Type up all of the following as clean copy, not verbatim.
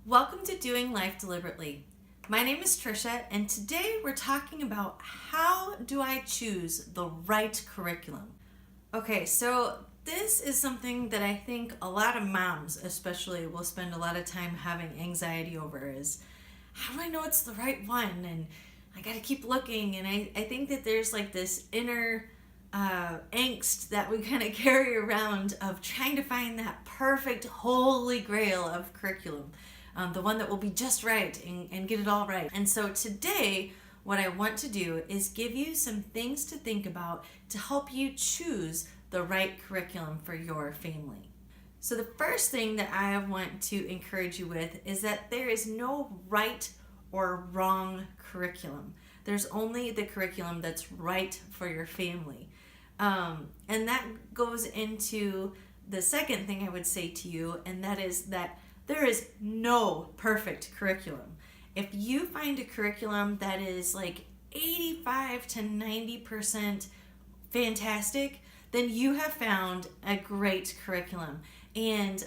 Welcome to Doing Life Deliberately. My name is Trisha, and today we're talking about how do I choose the right curriculum. Okay, so this is something that I think a lot of moms especially will spend a lot of time having anxiety over is, how do I know it's the right one? And I gotta keep looking, and I think that there's like this inner angst that we kind of carry around of trying to find that perfect holy grail of curriculum, the one that will be just right and get it all right. And so today, what I want to do is give you some things to think about to help you choose the right curriculum for your family. So the first thing that I want to encourage you with is that there is no right or wrong curriculum. There's only the curriculum that's right for your family. And that goes into the second thing I would say to you, and that is that there is no perfect curriculum. If you find a curriculum that is like 85 to 90% fantastic, then you have found a great curriculum. And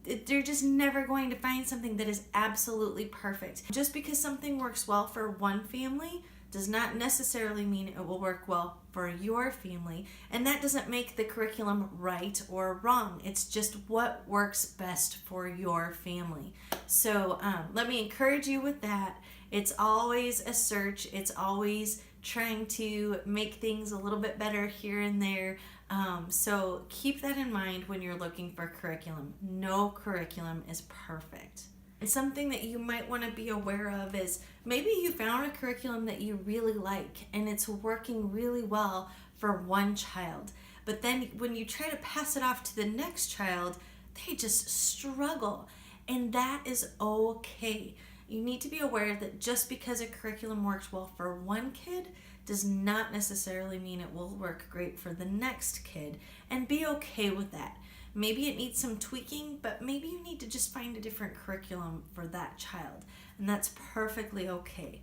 they're just never going to find something that is absolutely perfect. Just because something works well for one family does not necessarily mean it will work well for your family. And that doesn't make the curriculum right or wrong. It's just what works best for your family. So let me encourage you with that. It's always a search. It's always trying to make things a little bit better here and there. So keep that in mind when you're looking for curriculum. No curriculum is perfect. And something that you might want to be aware of is maybe you found a curriculum that you really like and it's working really well for one child. But then when you try to pass it off to the next child, they just struggle. And that is okay. You need to be aware that just because a curriculum works well for one kid does not necessarily mean it will work great for the next kid, and be okay with that. Maybe it needs some tweaking, but maybe you need to just find a different curriculum for that child, and that's perfectly okay.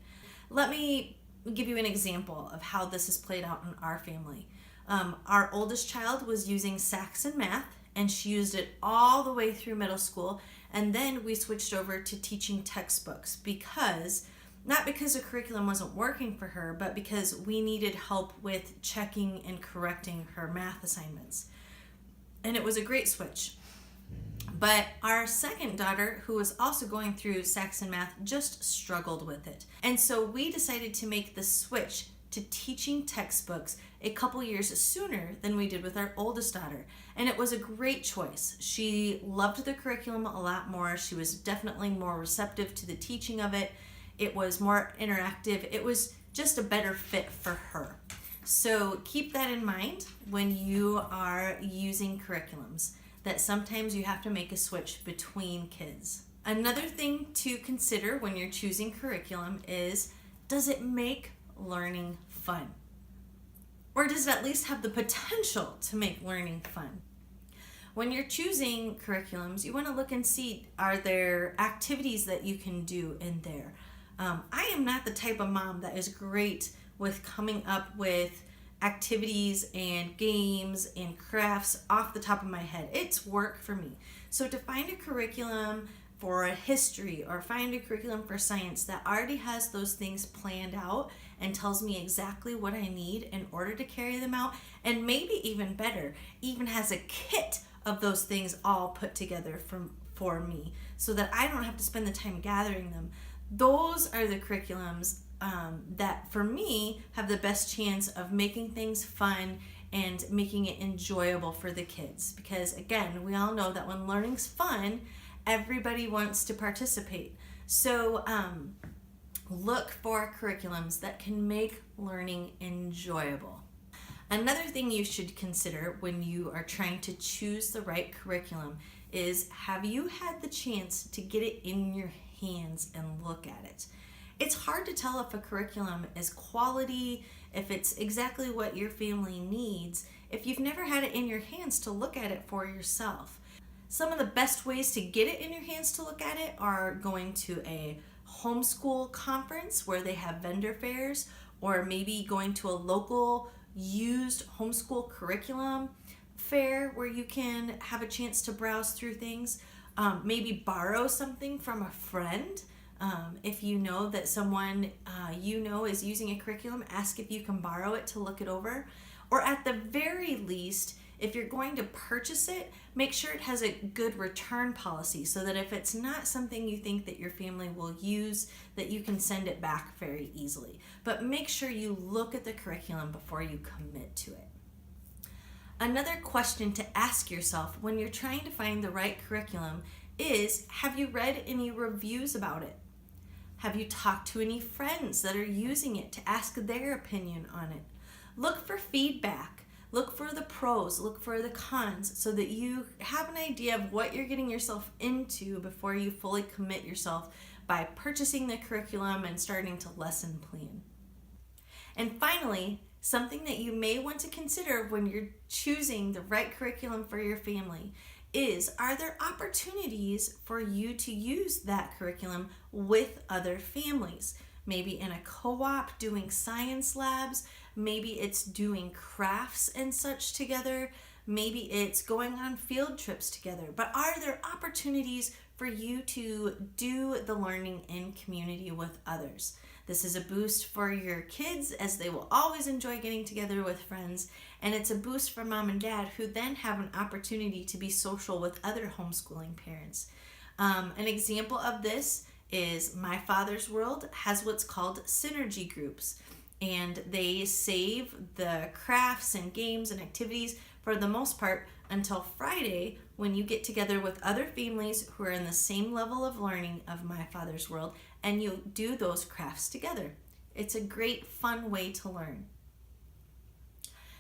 Let me give you an example of how this has played out in our family. Our oldest child was using Saxon Math, and she used it all the way through middle school, and then we switched over to teaching textbooks not because the curriculum wasn't working for her, but because we needed help with checking and correcting her math assignments. And it was a great switch. But our second daughter, who was also going through Saxon Math, just struggled with it. And so we decided to make the switch to teaching textbooks a couple years sooner than we did with our oldest daughter. And it was a great choice. She loved the curriculum a lot more. She was definitely more receptive to the teaching of it. It was more interactive. It was just a better fit for her. So keep that in mind when you are using curriculums, that sometimes you have to make a switch between kids. Another thing to consider when you're choosing curriculum is, does it make learning fun? Or does it at least have the potential to make learning fun? When you're choosing curriculums, you want to look and see, are there activities that you can do in there? I am not the type of mom that is great with coming up with activities and games and crafts off the top of my head. It's work for me. So to find a curriculum for history or find a curriculum for science that already has those things planned out and tells me exactly what I need in order to carry them out, and maybe even better, even has a kit of those things all put together for me so that I don't have to spend the time gathering them. Those are the curriculums that for me have the best chance of making things fun and making it enjoyable for the kids. Because again, we all know that when learning's fun, everybody wants to participate. So look for curriculums that can make learning enjoyable. Another thing you should consider when you are trying to choose the right curriculum is, have you had the chance to get it in your hands and look at it? It's hard to tell if a curriculum is quality, if it's exactly what your family needs, if you've never had it in your hands to look at it for yourself. Some of the best ways to get it in your hands to look at it are going to a homeschool conference where they have vendor fairs, or maybe going to a local used homeschool curriculum fair where you can have a chance to browse through things. maybe borrow something from a friend. If you know that someone is using a curriculum, ask if you can borrow it to look it over. Or at the very least, if you're going to purchase it, make sure it has a good return policy so that if it's not something you think that your family will use, that you can send it back very easily. But make sure you look at the curriculum before you commit to it. Another question to ask yourself when you're trying to find the right curriculum is, have you read any reviews about it? Have you talked to any friends that are using it to ask their opinion on it? Look for feedback. Look for the pros, look for the cons, so that you have an idea of what you're getting yourself into before you fully commit yourself by purchasing the curriculum and starting to lesson plan. And finally, something that you may want to consider when you're choosing the right curriculum for your family is, are there opportunities for you to use that curriculum with other families? Maybe in a co-op doing science labs, maybe it's doing crafts and such together, maybe it's going on field trips together. But are there opportunities for you to do the learning in community with others? This is a boost for your kids, as they will always enjoy getting together with friends, and it's a boost for mom and dad, who then have an opportunity to be social with other homeschooling parents. An example of this is My Father's World has what's called synergy groups, and they save the crafts and games and activities for the most part until Friday, when you get together with other families who are in the same level of learning of My Father's World, and you do those crafts together. It's a great, fun way to learn.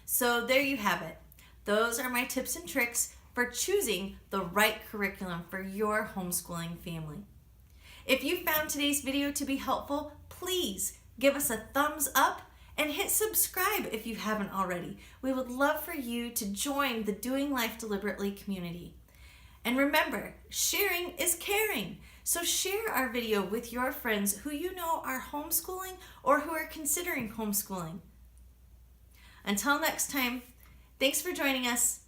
So there you have it. Those are my tips and tricks for choosing the right curriculum for your homeschooling family. If you found today's video to be helpful, please give us a thumbs up and hit subscribe if you haven't already. We would love for you to join the Doing Life Deliberately community. And remember, sharing is caring. So share our video with your friends who you know are homeschooling or who are considering homeschooling. Until next time, thanks for joining us.